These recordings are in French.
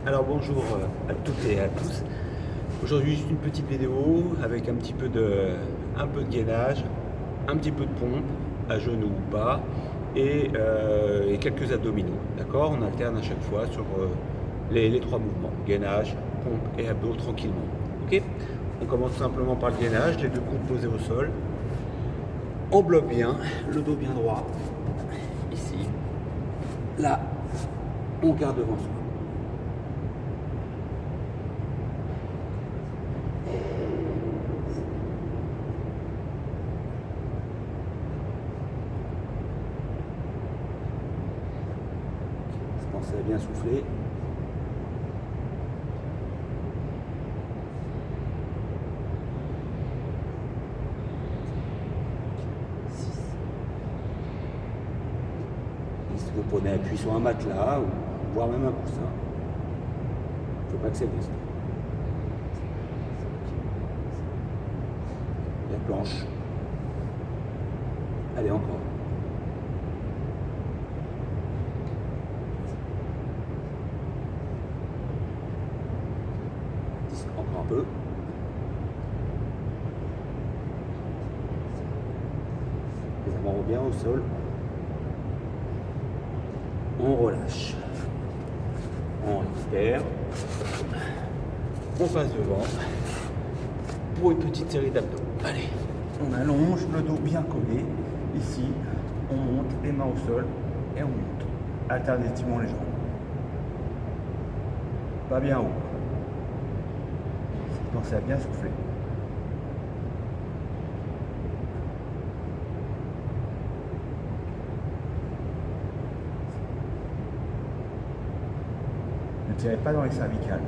Alors bonjour à toutes et à tous. Aujourd'hui juste une petite vidéo avec un peu de gainage, un petit peu de pompe, à genoux ou pas, et quelques abdominaux. D'accord. On alterne à chaque fois sur les trois mouvements, gainage, pompe et abdos tranquillement. Ok. On commence simplement par le gainage, les deux coudes posés au sol. On bloque bien, le dos bien droit. Ici. Là, on garde devant soi. Pensez à bien souffler. Vous prenez appui sur un matelas ou voire même un coussin. Il ne faut pas que ça glisse. La planche. Allez, encore. Encore un peu. Les avant bien au sol. On relâche. On récupère. On passe devant pour une petite série d'abdos. Allez, on allonge le dos bien collé. Ici, on monte les mains au sol et on monte. Alternativement les jambes. Pas bien haut. Pensez à bien souffler. Ne tirez pas dans les cervicales.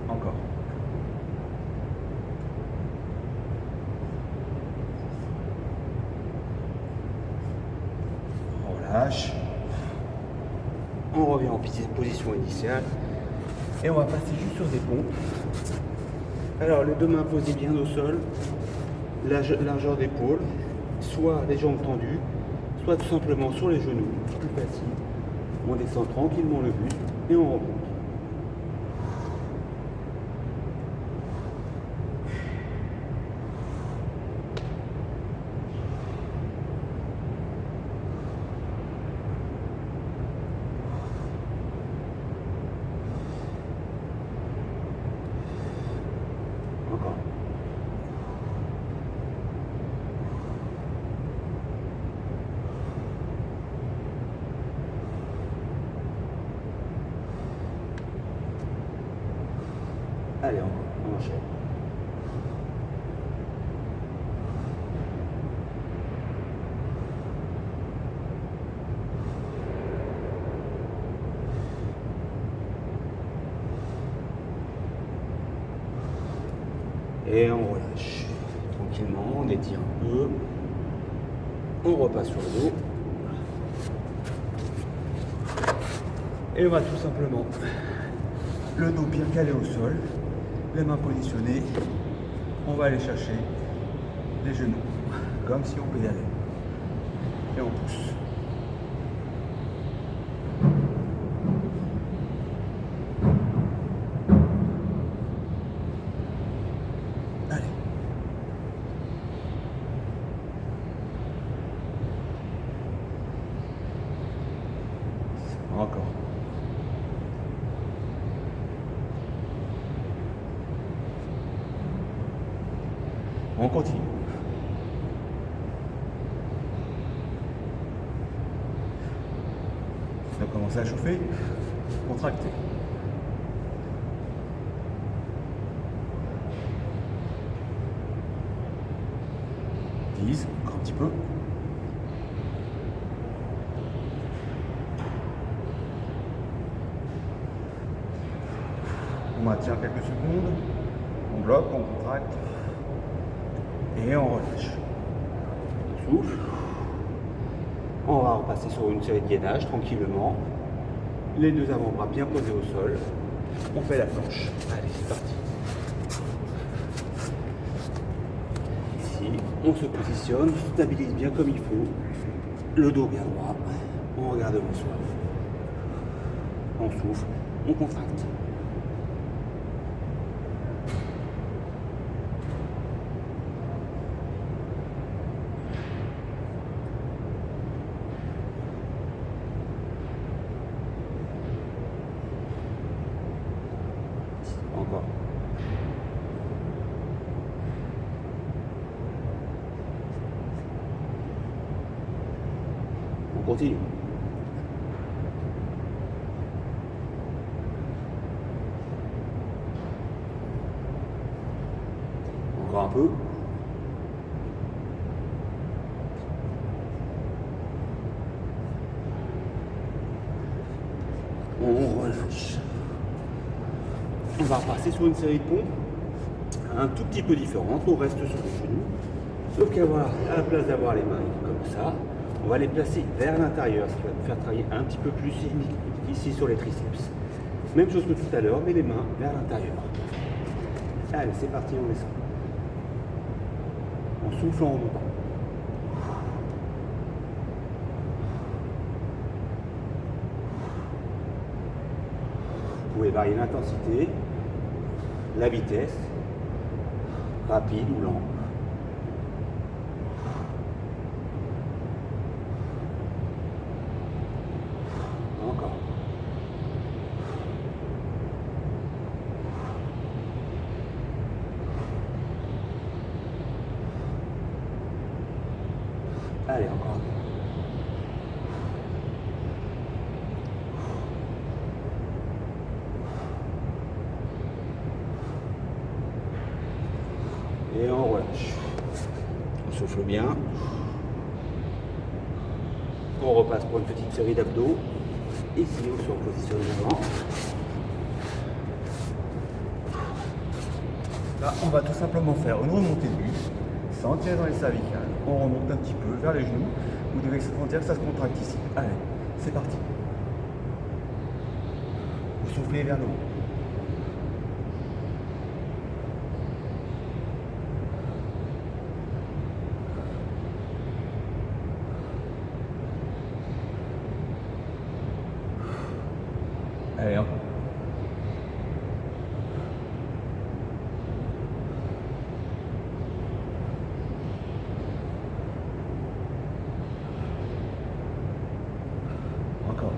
Encore. On relâche. On revient en position initiale. Et on va passer juste sur des pompes. Alors les deux mains posées bien au sol. Largeur d'épaule, soit les jambes tendues, soit tout simplement sur les genoux, plus facile. On descend tranquillement le buste et on remonte. Encore. Allez, on enchaîne. Et on relâche. Tranquillement, on étire un peu. On repasse sur le dos. Et on va tout simplement le dos bien calé au sol, les mains positionnées. On va aller chercher les genoux, comme si on pédalait. Et on pousse. Allez. Encore. On continue. Ça va commencer à chauffer, contracter. Encore un petit peu. On maintient quelques secondes, on bloque, on contracte et on relâche. Souffle. On va repasser sur une série de gainage tranquillement. Les deux avant-bras bien posés au sol. On fait la planche. Allez, c'est parti. Ici, on se positionne, on se stabilise bien comme il faut, le dos bien droit, on regarde devant soi, on souffle, on contracte. Encore. On continue. Encore un peu. On relâche. On va repasser sur une série de pompes un tout petit peu différente. On reste sur les genoux. Sauf qu'à la place d'avoir les mains comme ça, on va les placer vers l'intérieur, ce qui va nous faire travailler un petit peu plus ici sur les triceps. Même chose que tout à l'heure, mais les mains vers l'intérieur. Allez, c'est parti, on descend. On souffle en remontant. Vous pouvez varier l'intensité, la vitesse, rapide ou lent. Encore. Allez, encore. Et on relâche. On souffle bien. On repasse pour une petite série d'abdos. Ici, on se repositionne devant. Là, on va tout simplement faire une remontée de buste, sans tirer dans les cervicales. On remonte un petit peu vers les genoux. Vous devez sentir que ça se contracte ici. Allez, c'est parti. Vous soufflez vers le haut. Allez, encore. Encore.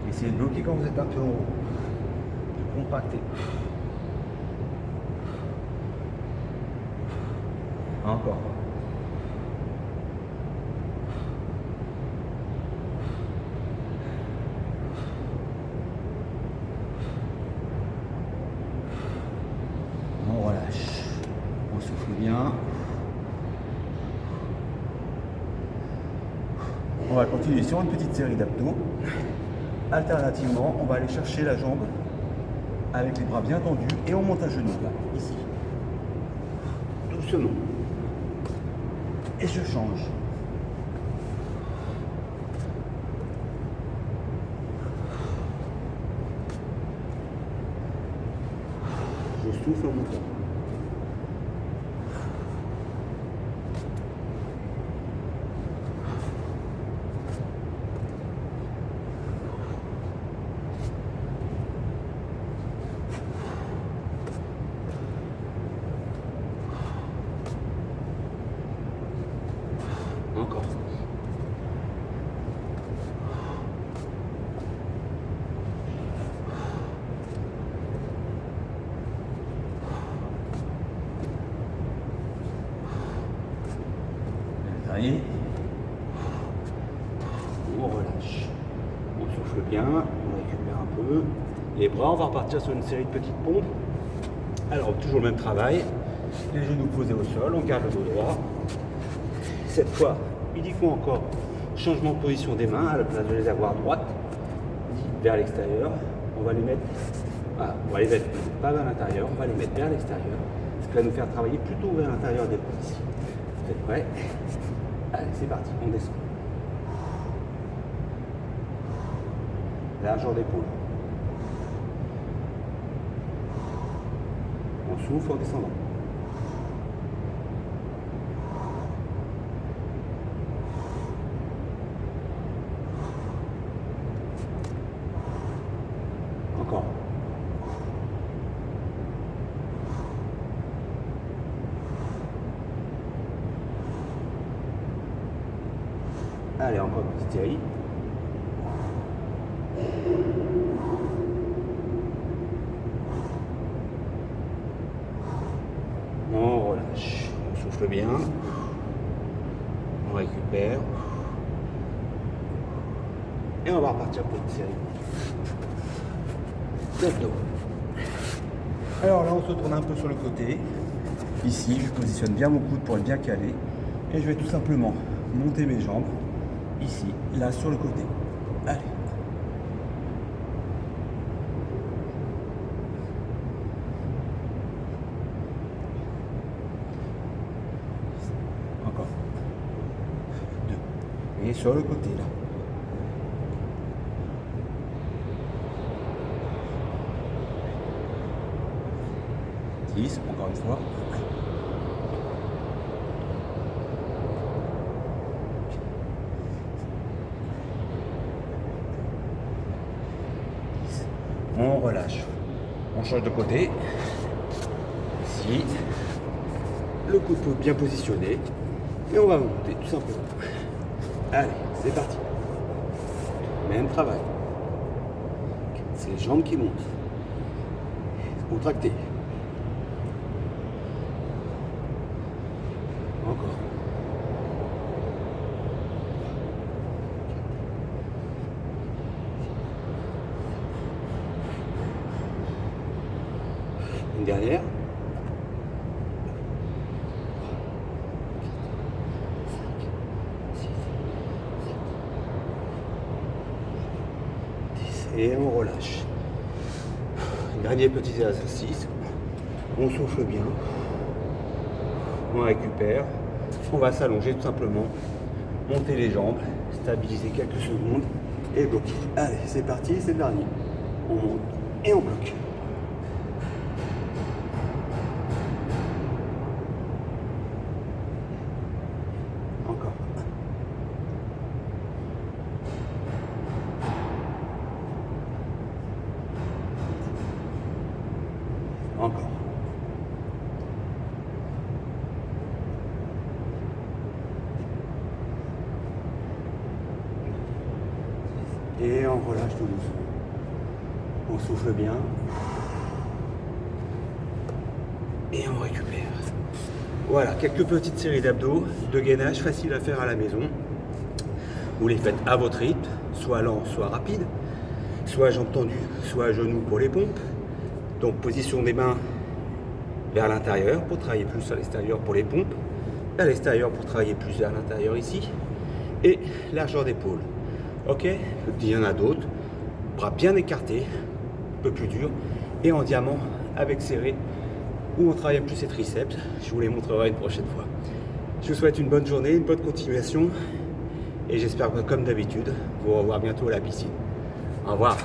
Essayez de bloquer quand vous êtes un peu en haut. De compacter. Encore. On relâche. On souffle bien. On va continuer sur une petite série d'abdos. Alternativement, on va aller chercher la jambe avec les bras bien tendus et on monte à genoux là, ici. Doucement. Et je change. Je souffle en montant. Encore. Allez. On relâche. On souffle bien, on récupère un peu. Les bras, on va repartir sur une série de petites pompes. Alors, toujours le même travail. Les genoux posés au sol, on garde le dos droit. Cette fois, uniquement encore, changement de position des mains, à la place de les avoir droites, vers l'extérieur. On va les mettre, on va les mettre pas vers l'intérieur, on va les mettre vers l'extérieur. Ce qui va nous faire travailler plutôt vers l'intérieur des bras ici. Vous êtes prêts? Allez, c'est parti, on descend. largeur d'épaule. On souffle en descendant. Encore. Allez, encore une petite série. On relâche, on souffle bien, on récupère et on va repartir pour une série. D'abdos. Alors là, on se tourne un peu sur le côté. Ici, je positionne bien mon coude pour être bien calé. Et je vais tout simplement monter mes jambes. Ici, là, sur le côté. Allez. Encore. 2. Et sur le côté, là. 10, encore une fois. On relâche. On change de côté. Ici. Le coude bien positionné. Et on va monter tout simplement. Allez, c'est parti. Même travail. C'est les jambes qui montent. Contractez. Encore. Une dernière. Et on relâche. Dernier petit exercice. On souffle bien. On récupère. On va s'allonger tout simplement. Monter les jambes. Stabiliser quelques secondes. Et bloquer. Allez, c'est parti, c'est le dernier. On monte et on bloque. Encore. Encore. Et on relâche tout doucement. On souffle bien. Et on récupère. Voilà, quelques petites séries d'abdos, de gainage faciles à faire à la maison. Vous les faites à votre rythme, soit lent, soit rapide, soit à jambes tendues, soit à genoux pour les pompes. Donc position des mains vers l'intérieur pour travailler plus à l'extérieur pour les pompes, à l'extérieur pour travailler plus vers l'intérieur ici, et largeur d'épaule. Ok, il y en a d'autres, bras bien écartés, un peu plus dur, et en diamant avec serré, où on travaille plus ses triceps. Je vous les montrerai une prochaine fois. Je vous souhaite une bonne journée, une bonne continuation, et j'espère que comme d'habitude, vous revoir bientôt à la piscine. Au revoir.